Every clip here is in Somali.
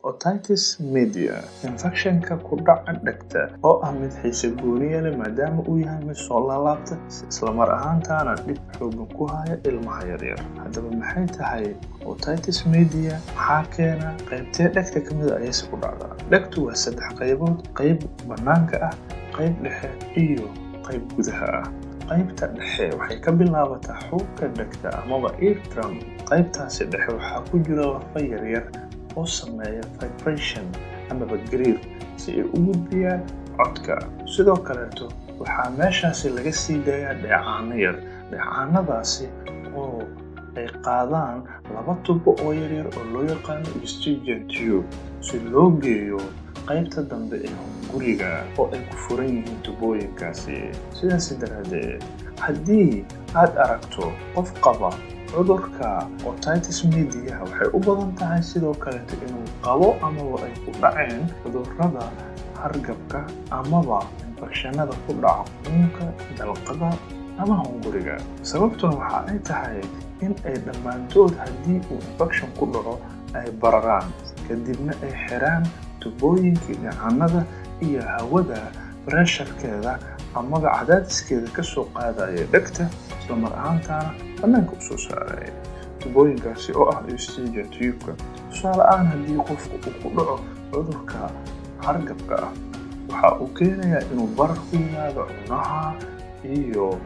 otitis media infection-ka ku dhaca dhegta oo ah mid xiise gooniya leh maadaama uu yahay mid soo laalaabta isla mar ahaantaana dhib xooggan ku haya ilmaha yaryar. Haddaba maxay tahay otitis media? Maxaa keena? Qaybtee dhegta ka mid ah ayayse ku dhacdaa? Dhegtu waa 3 qaybood: qayb bannaanka ah, qayb dhexe iyo qayb gudaha ah. qaybta dhexe waxay ka bilaabataa xuubka dhegta amaba eardrum. qaybtaasi dhexe waxaa ku jira lafa yaryar oo sameeya vibration amaba gariir si ay u gudbiyaan codka. sidoo kaleeto waxaa meeshaasi laga sii daayaa dheecaano yar. dheecaanadaasi oo ay qaadaan 2 tubo oo yaryar oo loo yaqaano Eustachian tube si loo geeyo qaybta dambe ee guriga oo ay ku furan yihiin tubooyinkaasi. sidaas daraadeed, haddii aad aragto qof qaba cudurka otitis media, waxay u badan tahay sidoo kaleeto inuu qabo amaba ay ku dhaceen cudurrada hargabka amaba infekshanada ku dhaca quunka, dalqada ama hunguriga. sababtuna waxa ay tahay in ay dhammaantood haddii uu infekshan ku dhaco ay bararaan kadibna ay xiraan tubooyinkii dheecaanada iyo hawada pressurekeeda amaba cadaadiskeeda ka soo qaadaya dhegta isla mar ahaantaana bannaanka u soo saaraya. tubooyinkaasi oo ah Eustachian tube-ka. tusaale ahaan, haddii qofku uu ku dhaco cudurka hargabka ah, waxa uu keenayaa inuu barar ku yimaado cunaha iyo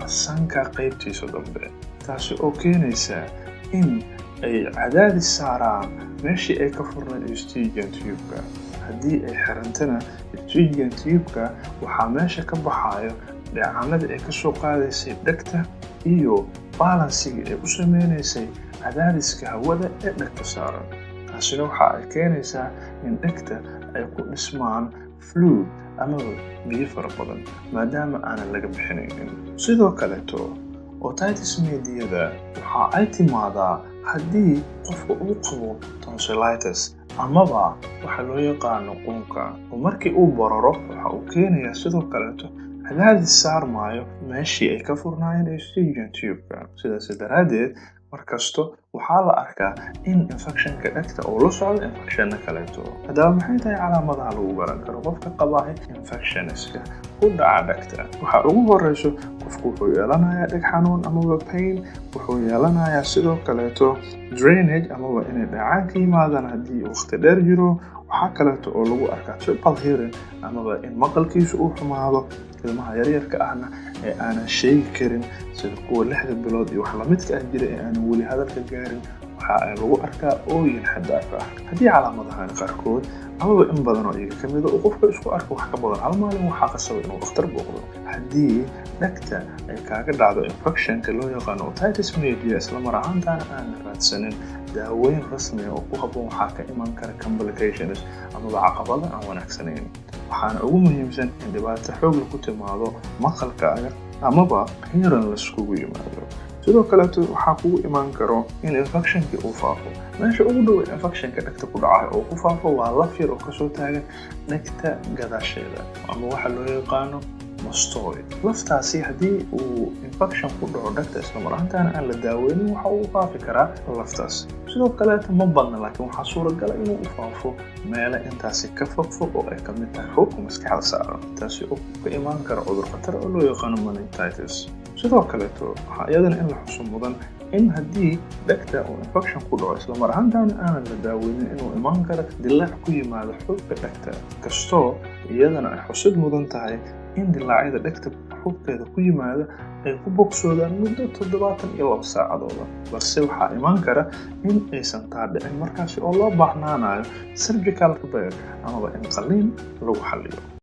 sanka qaybtiisa dambe, taasi oo keenaysa in ay cadaadis saaraan meeshii ay ka furnayd Eustachian tube-ka. haddii ay xirantana Eustachian tube-ka, waxaa meesha ka baxayo dheecaanadii ay ka soo qaadaysay dhegta iyo balansigii ay u sameynaysay cadaadiska hawada ee dhegta saaran. taasina waxa ay keenaysaa in dhegta ay ku dhismaan fluid amaba biyo fara badan maadaama aanan laga bixinaynin. sidoo kaleeto otitis mediada waxa ay timaadaa haddii qofka uu qabo tonsillitis amaba waxa loo yaqaano quunka, oo markii uu bararo waxa uu keenayaa sidoo kaleeto cadaadis saarmaayo meeshii ay ka furnaayeen Eustachian tube-ka. sidaas daraadeed, markasto waxaa la arkaa in infekshanka dhegta uu la socdo infekshano kaleeto. haddaba maxay tahay calaamadaha lagu garan karo qofka qaba infectionska ku dhaca dhegta? waxaa ugu horeyso, qofku wuxuu yeelanayaa dheg xanuun amaba pain. wuxuu yeelanayaa sidoo kaleeto drainage amaba inay dheecaan ka yimaadaan haddii waqti dheer jiro. waxaa kaleeto oo lagu arkaa triple hearing amaba in maqalkiisu uu xumaado. ilmaha yaryarka ahna ee aanan sheegi karin sida kuwa 6 bilood iyo wax lamidka ah jira ee aanan weli hadalka gaarin, waxa ay lagu arkaa ooyin xad dhaaf ah. haddii calaamadahan qaarkood amaba in badan oo iyaga ka mid ah uu qofka isku arko wax ka badan hal maalin, waxaa qasaba inuu dhakhtar booqdo. haddii dhegta ay kaaga dhacdo infekshanka loo yaqaano otitis media isla mar ahaantaana aanan raadsanin daaweyn rasmi ah oo ku habboon, waxaa ka iman kara complications amaba caqabado aan wanaagsanayn. waxaana ugu muhiimsan in dhibaato xoog ku timaado maqalkaaga amaba hearing laiskugu yimaado. sidoo kaleeto waxaa kugu imaan karo in infekshankii uu faafo. meesha ugu dhow ee infekshanka dhegta ku dhacay oo ku faafo waa laf yar oo kasoo taagan dhegta gadaasheeda ama waxa loo yaqaano mastoid. laftaasi haddii uu infekshan ku dhaco dhegta isla mar ahaantaana aan la daaweynin, waxa uu faafi karaa laftaas. sidoo kaleeto ma badna, laakiin waxaa suuragala inuu u faafo meelo intaasi ka fogfog oo ay ka mid tahay xuubka maskaxda saaran, taasi oo ka imaan kara cudur khatar oo loo yaqaano meningitis. sidoo kaleeto waxaa iyadana in la xuso mudan in haddii dhegta uu infekshan ku dhaco isla mar ahaantaana aanan la daaweynin, inuu imaan karo dilaac ku yimaado xuubka dhegta. kastoo iyadana ay xusid mudan tahay in dilaacyada dhegta xuubkeeda ku yimaada ay ku bogsoodaan muddo 72 saacadooda, balse waxaa imaan kara in aysan taa dhicin markaasi oo loo baahnaanayo surgical repair amaba in qalliin lagu xalliyo.